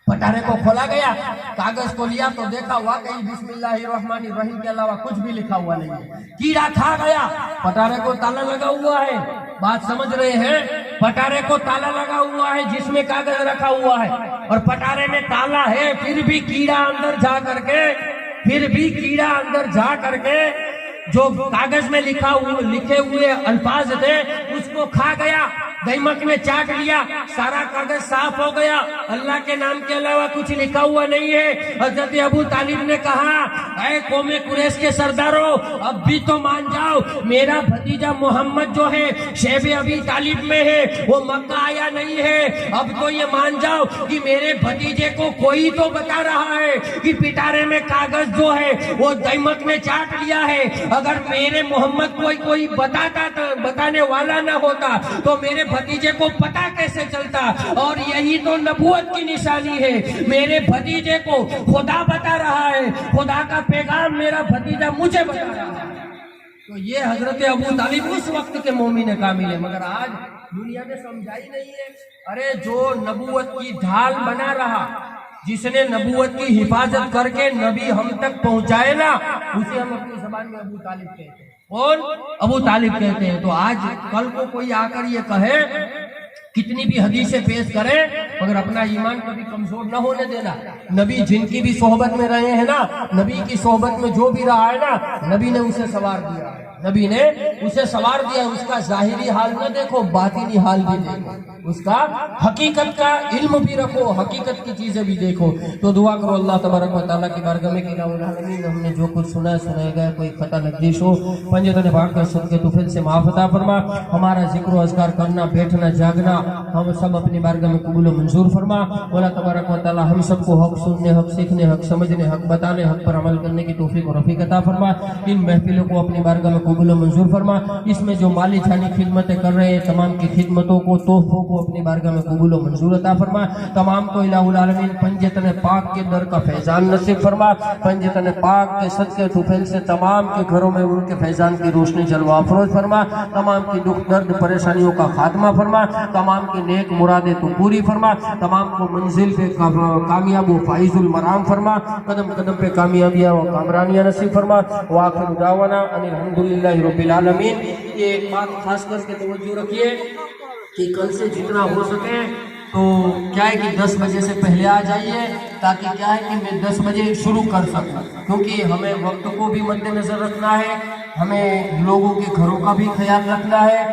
پٹارے کو کھولا گیا، کاغذ کو لیا تو دیکھا واقعی بسم اللہ الرحمن الرحیم کے علاوہ کچھ بھی لکھا ہوا نہیں ہے۔ کیڑا کھا گیا، پٹارے کو تالا لگا ہوا ہے، بات سمجھ رہے ہیں؟ پٹارے کو تالا لگا ہوا ہے جس میں کاغذ رکھا ہوا ہے، اور پٹارے میں تالا ہے، پھر بھی کیڑا اندر جا کر کے جو کاغذ میں لکھے ہوئے الفاظ تھے اس کو کھا گیا، دیمک میں چاٹ لیا، سارا کاغذ صاف ہو گیا، اللہ کے نام کے علاوہ کچھ لکھا ہوا نہیں ہے۔ حضرت ابو طالب نے کہا اے قوم قریش کے سرداروں، اب بھی تو مان جاؤ میرا بھتیجا محمد جو ہے شیب ابی طالب میں ہے، وہ مکہ آیا نہیں ہے۔ اب تو یہ مان جاؤ کہ میرے بھتیجے کو کوئی تو بتا رہا ہے کہ پٹارے میں کاغذ جو ہے وہ دیمک میں چاٹ لیا ہے۔ اگر میرے محمد کوئی بتانے والا نہ ہوتا تو میرے بھتیجے کو پتا کیسے چلتا؟ اور یہی تو نبوت کی نشانی ہے، میرے بھتیجے کو خدا بتا رہا ہے، خدا کا پیغام میرا بھتیجا مجھے بتا رہا ہے۔ تو یہ حضرت ابو طالب اس وقت کے مومن کامل ہے، مگر آج دنیا نے سمجھائی نہیں ہے۔ ارے جو نبوت کی ڈھال بنا رہا، جس نے نبوت کی حفاظت کر کے نبی ہم تک پہنچائے نا، اسے ہم اپنی زبان میں ابو طالب کہتے ہیں، اور ابو طالب کہتے ہیں۔ تو آج کل کو کوئی آ کر یہ کہے، کتنی بھی حدیثیں پیش کریں مگر اپنا ایمان کبھی کمزور نہ ہونے دینا۔ نبی جن کی بھی صحبت میں رہے ہیں نا، نبی کی صحبت میں جو بھی رہا ہے نا، نبی نے اسے سوار دیا ہے، نبی نے اسے سوار دیا۔ اس کا ظاہری حال نہ دیکھو، باطنی حال بھی دیکھو، اس کا حقیقت کا علم بھی رکھو، حقیقت کی چیزیں بھی دیکھو۔ تو دعا کرو اللہ تبارک و تعالیٰ کی بارگاہ میں کہ الہ العالمین ہم نے جو کچھ سنا ہے سنایا گیا کوئی خطا لغزش ہو پنجتن پاک کا صدقے طفیل سے معاف عطا فرما۔ ہمارا ذکر و اذکار کرنا، بیٹھنا، جاگنا ہم سب اپنی بارگاہ میں قبول و منظور فرما۔ اللہ تبارک و تعالیٰ ہم سب کو حق سننے، حق سیکھنے، حق سمجھنے، حق بتانے، حق پر عمل کرنے کی توفیق و رفیق عطا فرما۔ ان محفلوں کو اپنی بارگاہ میں قبول و منظور فرما۔ اس میں جو مالی جانی خدمتیں کر رہے ہیں تمام کی خدمتوں کو، تحفوں کو اپنی بارگاہ میں قبول و منظور عطا فرما۔ تمام کو الہ العالمین پنجتن پاک کے در کا فیضان نصیب فرما۔ پنجتن پاک کے صدقے طفیل سے تمام کے گھروں میں ان کے فیضان کی روشنی جلوہ افروز فرما۔ تمام کی دکھ درد پریشانیوں کا خاتمہ فرما۔ تمام کی نیک مرادیں تو پوری فرما۔ تمام کو منزل پہ کامیاب و فائز المرام فرما۔ قدم قدم پہ کامیابیاں و کامرانیاں نصیب فرما۔ وآخر دعوانا ان الحمدللہ رب العالمین۔ یہ ایک بات خاص کر کے توجہ رکھیے کہ کل سے جتنا ہو سکے تو کیا ہے کہ 10 بجے سے پہلے آ جائیے، تاکہ کیا ہے کہ میں 10 بجے شروع کر سکوں، کیونکہ ہمیں وقت کو بھی مد نظر رکھنا ہے، ہمیں لوگوں کے گھروں کا بھی خیال رکھنا ہے۔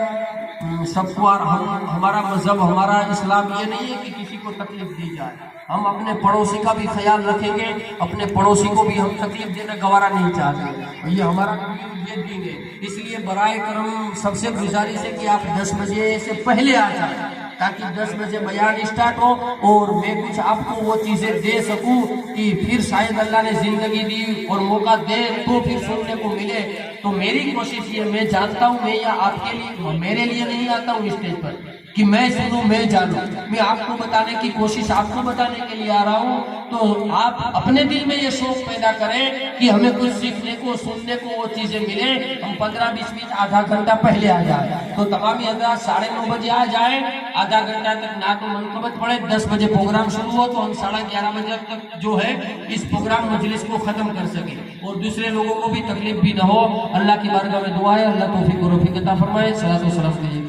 سب کو ہمارا مذہب، ہمارا اسلام یہ نہیں ہے کہ کسی کو تکلیف دی جائے، ہم اپنے پڑوسی کا بھی خیال رکھیں گے، اپنے پڑوسی کو بھی ہم تکلیف دینا گوارا نہیں چاہتے، یہ ہمارا یہ دین ہے۔ اس لیے برائے کرم سب سے گزارش ہے کہ آپ 10 بجے سے پہلے آ جائیں، تاکہ 10 بجے بیان اسٹارٹ ہو اور میں کچھ آپ کو وہ چیزیں دے سکوں کہ پھر شاید اللہ نے زندگی دی اور موقع دے تو پھر سننے کو ملے۔ تو میری کوشش یہ، میں جانتا ہوں میں یہ آپ کے لیے، میرے لیے نہیں آتا ہوں اسٹیج پر، کہ میں سنوں میں جانوں. میں آپ کو بتانے کی کوشش آپ کو بتانے کے لیے آ رہا ہوں. تو آپ اپنے دل میں یہ شوق پیدا کریں کہ ہمیں کچھ سیکھنے کو سننے کو وہ چیزیں ملیں. ہم 15-20 منٹ آدھا گھنٹہ پہلے آ جائیں. تو تمامی حضرات 9:30 بجے آ جائیں. آدھا گھنٹہ تک نعت و منقبت پڑھیں. 10 بجے پروگرام شروع ہو تو ہم 11:30 بجے تک جو ہے اس پروگرام مجلس کو ختم کر سکیں اور دوسرے لوگوں کو بھی تکلیف بھی نہ ہو. اللہ کی بارگاہ میں دعا ہے اللہ توفیق و رفیق عطا فرمائے. صلاۃ و سلام